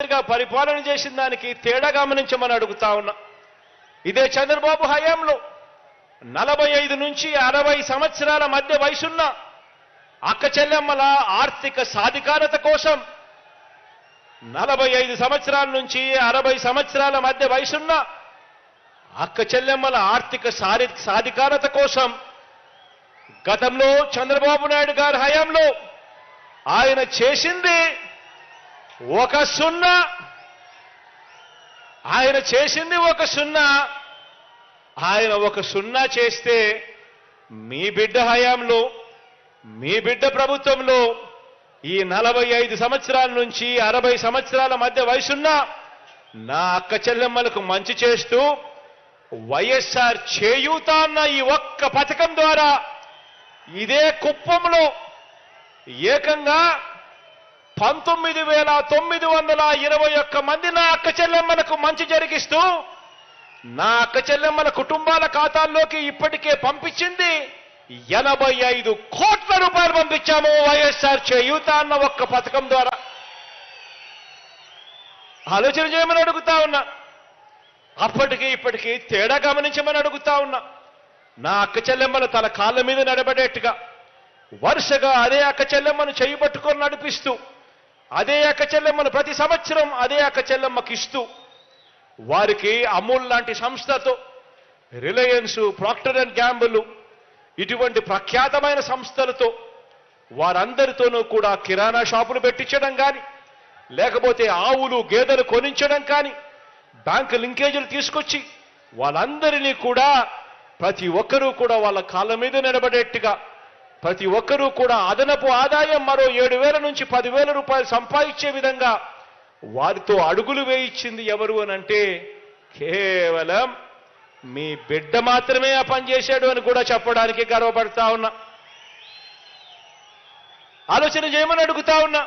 పరిపాలన చేసిన దానికి తేడా గమనించమని అడుగుతా ఉన్నా. ఇదే చంద్రబాబు హయాంలో 45 నుంచి 60 సంవత్సరాల మధ్య వయసున్న అక్క చెల్లెమ్మల ఆర్థిక సాధికారత కోసం 45 సంవత్సరాల నుంచి 60 సంవత్సరాల మధ్య వయసున్న అక్క చెల్లెమ్మల ఆర్థిక సాధికారత కోసం గతంలో చంద్రబాబు నాయుడు గారి హయాంలో ఆయన చేసింది ఒక సున్నా. ఆయన ఒక సున్నా చేస్తే మీ బిడ్డ హయాంలో మీ బిడ్డ ప్రభుత్వంలో ఈ 45 సంవత్సరాల నుంచి 60 సంవత్సరాల మధ్య వయసున్న నా అక్క చెల్లెమ్మలకు మంచి చేస్తూ వైఎస్ఆర్ చేయూత అన్న ఈ ఒక్క పథకం ద్వారా ఇదే కుప్పంలో ఏకంగా 19,921 మంది నా అక్క చెల్లెమ్మలకు మంచి జరిగిస్తూ నా అక్క చెల్లెమ్మల కుటుంబాల ఖాతాల్లోకి ఇప్పటికే పంపించింది 85 కోట్ల రూపాయలు పంపించాము వైఎస్ఆర్ చేయూత అన్న ఒక్క పథకం ద్వారా. ఆలోచన చేయమని అడుగుతా ఉన్నా. అప్పటికి ఇప్పటికీ తేడా గమనించమని అడుగుతా ఉన్నా. నా అక్క చెల్లెమ్మల తల కాళ్ళ మీద నడబడేట్టుగా వరుసగా అదే అక్క చెల్లెమ్మను చేయబట్టుకొని నడిపిస్తూ అదే అక్క చెల్లెమ్మను ప్రతి సంవత్సరం అదే అక్క చెల్లెమ్మకి ఇస్తూ వారికి అమూల్ లాంటి సంస్థతో రిలయన్స్, ప్రాక్టర్ అండ్ గ్యాంబుల్ ఇటువంటి ప్రఖ్యాతమైన సంస్థలతో వారందరితోనూ కూడా కిరాణా షాపులు పెట్టించడం కానీ, లేకపోతే ఆవులు గేదెలు కొనించడం కానీ, బ్యాంకు లింకేజీలు తీసుకొచ్చి వాళ్ళందరినీ కూడా ప్రతి ఒక్కరూ కూడా వాళ్ళ కాళ్ళ మీద నిలబడేట్టుగా ప్రతి ఒక్కరూ కూడా అదనపు ఆదాయం మరో 7,000 నుంచి 10,000 రూపాయలు సంపాదించే విధంగా వారితో అడుగులు వేయించింది ఎవరు అనంటే కేవలం మీ బిడ్డ మాత్రమే ఆ పని చేశాడు అని కూడా చెప్పడానికి గర్వపడతా ఉన్నా. ఆలోచన చేయమని అడుగుతా ఉన్నా.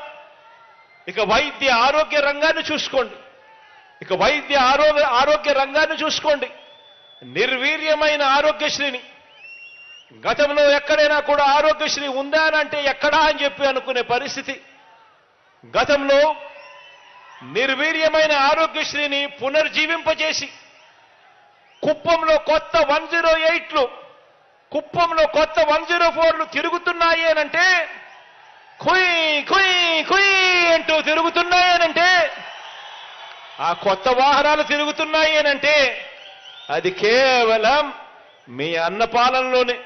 ఇక వైద్య ఆరోగ్య రంగాన్ని చూసుకోండి. నిర్వీర్యమైన ఆరోగ్యశ్రీని గతంలో ఎక్కడైనా కూడా ఆరోగ్యశ్రీ ఉందా అని అంటే ఎక్కడా అని చెప్పి అనుకునే పరిస్థితి. గతంలో నిర్వీర్యమైన ఆరోగ్యశ్రీని పునర్జీవింపజేసి కుప్పంలో కొత్త 108లు, కుప్పంలో కొత్త 104లు తిరుగుతున్నాయి అనంటే కుయ్ కుయ్ కుయ్ అంటూ తిరుగుతున్నాయనంటే ఆ కొత్త వాహనాలు తిరుగుతున్నాయి అనంటే అది కేవలం మీ అన్నపాలనలోనే.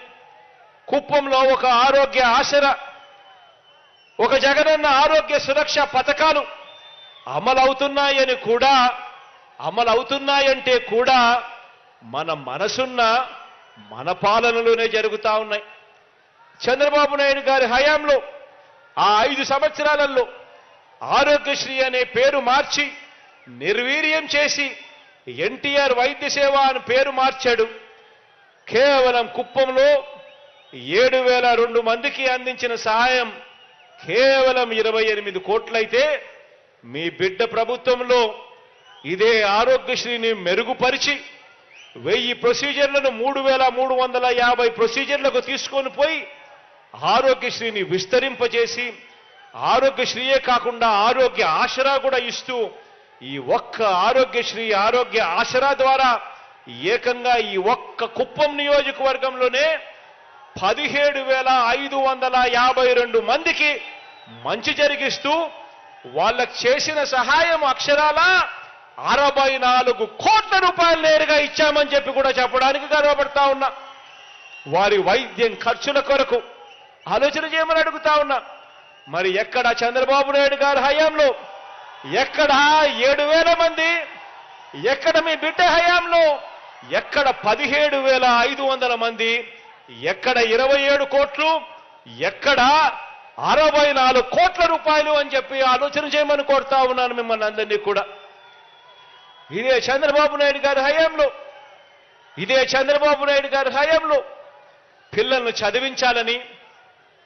కుప్పంలో ఒక ఆరోగ్య ఆసరా, ఒక జగనన్న ఆరోగ్య సురక్ష పథకాలు అమలవుతున్నాయంటే కూడా మన మనసున్న మన పాలనలోనే జరుగుతా ఉన్నాయి. చంద్రబాబు నాయుడు గారి హయాంలో ఆ 5 సంవత్సరాలలో ఆరోగ్యశ్రీ అనే పేరు మార్చి నిర్వీర్యం చేసి ఎన్టీఆర్ వైద్య సేవ అని పేరు మార్చాడు. కేవలం కుప్పంలో 7,002 మందికి అందించిన సహాయం కేవలం 28 కోట్లయితే మీ బిడ్డ ప్రభుత్వంలో ఇదే ఆరోగ్యశ్రీని మెరుగుపరిచి 1000 ప్రొసీజర్లను 3,350 ప్రొసీజర్లకు తీసుకొని పోయి ఆరోగ్యశ్రీని విస్తరింపజేసి ఆరోగ్యశ్రీయే కాకుండా ఆరోగ్య ఆసరా కూడా ఇస్తూ ఈ ఒక్క ఆరోగ్యశ్రీ, ఆరోగ్య ఆసరా ద్వారా ఏకంగా ఈ ఒక్క కుప్పం నియోజకవర్గంలోనే 17,552 మందికి మంచి జరిగిస్తూ వాళ్ళకు చేసిన సహాయం అక్షరాల 64 కోట్ల రూపాయలు నేరుగా ఇచ్చామని చెప్పి కూడా చెప్పడానికి గర్వపడతా ఉన్నా. వారి వైద్యం ఖర్చుల కొరకు ఆలోచన చేయమని అడుగుతా ఉన్నా. మరి ఎక్కడ చంద్రబాబు నాయుడు గారి హయాంలో ఎక్కడ 7,000 మంది, ఎక్కడ మీ బిడ్డ హయాంలో ఎక్కడ 17,500 మంది, ఎక్కడ 27 కోట్లు, ఎక్కడ 64 కోట్ల రూపాయలు అని చెప్పి ఆలోచన చేయమని కోరుతా ఉన్నాను మిమ్మల్ని అందరినీ కూడా. ఇదే చంద్రబాబు నాయుడు గారి హయాంలో పిల్లలను చదివించాలని,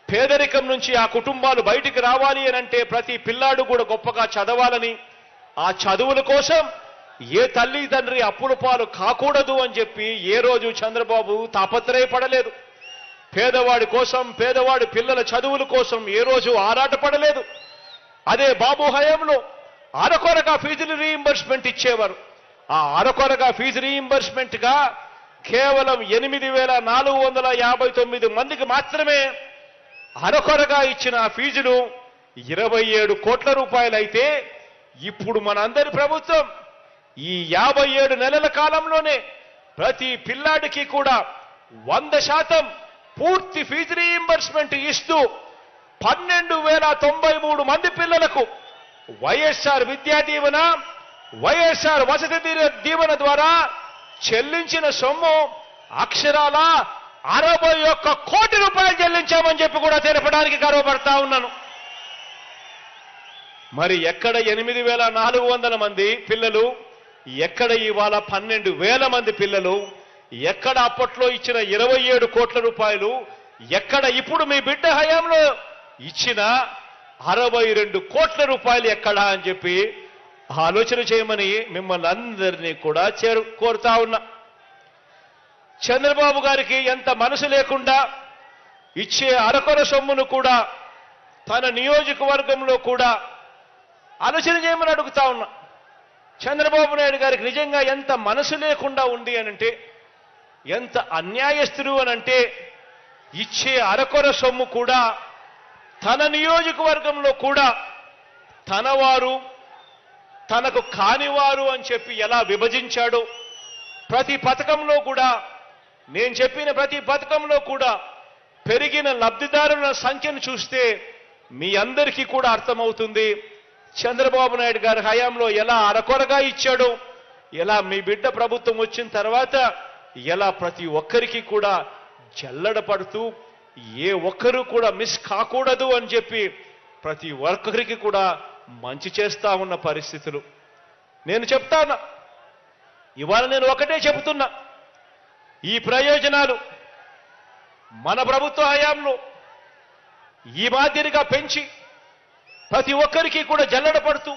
పేదరికం నుంచి ఆ కుటుంబాలు బయటికి రావాలి అనంటే ప్రతి పిల్లాడు కూడా గొప్పగా చదవాలని, ఆ చదువుల కోసం ఏ తల్లి తండ్రి అప్పుల పాలు కాకూడదు అని చెప్పి ఏ రోజు చంద్రబాబు తాపత్రయపడలేదు. పేదవాడి కోసం, పేదవాడి పిల్లల చదువుల కోసం ఏ రోజు ఆరాటపడలేదు. అదే బాబు హయాంలో అరకొరగా ఫీజులు రీయింబర్స్మెంట్ ఇచ్చేవారు. ఆ అరకొరగా ఫీజు రీయింబర్స్మెంట్గా కేవలం 8,459 మందికి మాత్రమే అరకొరగా ఇచ్చిన ఆ ఫీజులు 27 కోట్ల రూపాయలైతే ఇప్పుడు మనందరి ప్రభుత్వం ఈ 57 నెలల కాలంలోనే ప్రతి పిల్లాడికి కూడా 100% పూర్తి ఫీజు రీయింబర్స్మెంట్ ఇస్తూ 12,093 మంది పిల్లలకు వైఎస్ఆర్ విద్యా దీవెన, వైఎస్ఆర్ వసతి దీవెన ద్వారా చెల్లించిన సొమ్ము అక్షరాల 61 కోటి రూపాయలు చెల్లించామని చెప్పి కూడా తెలపడానికి గర్వపడతా ఉన్నాను. మరి ఎక్కడ 8,400 మంది పిల్లలు, ఎక్కడ ఇవాళ 12,000 మంది పిల్లలు, ఎక్కడ అప్పట్లో ఇచ్చిన 27 కోట్ల రూపాయలు, ఎక్కడ ఇప్పుడు మీ బిడ్డ హయాంలో ఇచ్చిన 62 కోట్ల రూపాయలు ఎక్కడా అని చెప్పి ఆలోచన చేయమని మిమ్మల్ని అందరినీ కూడా కోరుతా ఉన్నా. చంద్రబాబు గారికి ఎంత మనసు లేకుండా ఇచ్చే అరకొర సొమ్మును కూడా తన నియోజకవర్గంలో కూడా ఆలోచన చేయమని అడుగుతా ఉన్నా. చంద్రబాబు నాయుడు గారికి నిజంగా ఎంత మనసు లేకుండా ఉంది అనంటే, ఎంత అన్యాయస్తుడు అనంటే, ఇచ్చే అరకొర సొమ్ము కూడా తన నియోజకవర్గంలో కూడా తనవారు తనకు కానివారు అని చెప్పి ఎలా విభజించాడో, ప్రతి పథకంలో కూడా, నేను చెప్పిన ప్రతి పథకంలో కూడా పెరిగిన లబ్ధిదారుల సంఖ్యను చూస్తే మీ అందరికీ కూడా అర్థమవుతుంది చంద్రబాబు నాయుడు గారి హయాంలో ఎలా అరకొరగా ఇచ్చాడో, ఎలా మీ బిడ్డ ప్రభుత్వం వచ్చిన తర్వాత ఎలా ప్రతి ఒక్కరికి కూడా జల్లడ పడుతూ ఏ ఒక్కరూ కూడా మిస్ కాకూడదు అని చెప్పి ప్రతి ఒక్కరికి కూడా మంచి చేస్తా ఉన్న పరిస్థితులు నేను చెప్తాను. ఇవాళ నేను ఒకటే చెబుతున్నా, ఈ ప్రయోజనాలు మన ప్రభుత్వ హయాంలో ఈ మాదిరిగా పెంచి ప్రతి ఒక్కరికి కూడా జల్లడ పడుతూ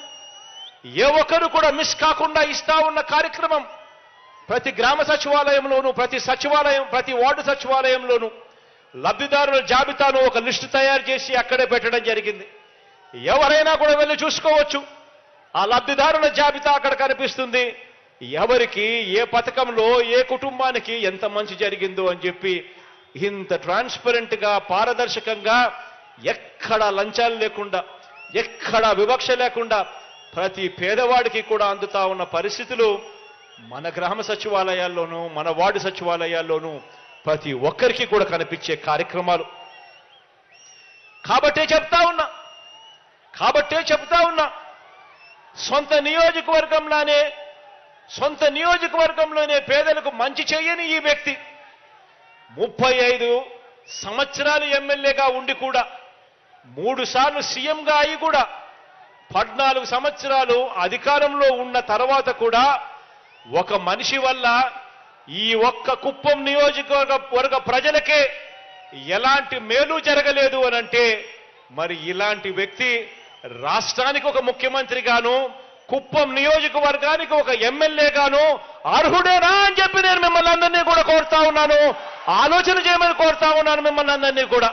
ఏ ఒక్కరు కూడా మిస్ కాకుండా ఇస్తా ఉన్న కార్యక్రమం ప్రతి గ్రామ సచివాలయంలోనూ, ప్రతి వార్డు సచివాలయంలోనూ లబ్ధిదారుల జాబితాను ఒక లిస్టు తయారు చేసి అక్కడే పెట్టడం జరిగింది. ఎవరైనా కూడా వెళ్ళి చూసుకోవచ్చు. ఆ లబ్ధిదారుల జాబితా అక్కడ కనిపిస్తుంది. ఎవరికి ఏ పథకంలో ఏ కుటుంబానికి ఎంత మంచి జరిగిందో అని చెప్పి ఇంత ట్రాన్స్పరెంట్గా, పారదర్శకంగా, ఎక్కడ లంచాలు లేకుండా, ఎక్కడ వివక్ష లేకుండా ప్రతి పేదవాడికి కూడా అందుతా ఉన్న పరిస్థితులు మన గ్రామ సచివాలయాల్లోనూ, మన వార్డు సచివాలయాల్లోనూ ప్రతి ఒక్కరికి కూడా కనిపించే కార్యక్రమాలు. కాబట్టే చెప్తా ఉన్నా సొంత నియోజకవర్గంలోనే పేదలకు మంచి చేయని ఈ వ్యక్తి 35 సంవత్సరాలు ఎమ్మెల్యేగా ఉండి కూడా, 3 సార్లు సీఎంగా అయి కూడా, 14 సంవత్సరాలు అధికారంలో ఉన్న తర్వాత కూడా ఒక మనిషి వల్ల ఈ ఒక్క కుప్పం నియోజకవర్గ ప్రజలకే ఎలాంటి మేలు జరగలేదు అనంటే, మరి ఇలాంటి వ్యక్తి రాష్ట్రానికి ఒక ముఖ్యమంత్రిగాను, కుప్పం నియోజకవర్గానికి ఒక ఎమ్మెల్యేగాను అర్హుడేనా అని చెప్పి నేను మిమ్మల్ని అందరినీ కూడా కోరుతా ఉన్నాను. ఆలోచన చేయమని కోరుతా ఉన్నాను మిమ్మల్ని అందరినీ కూడా.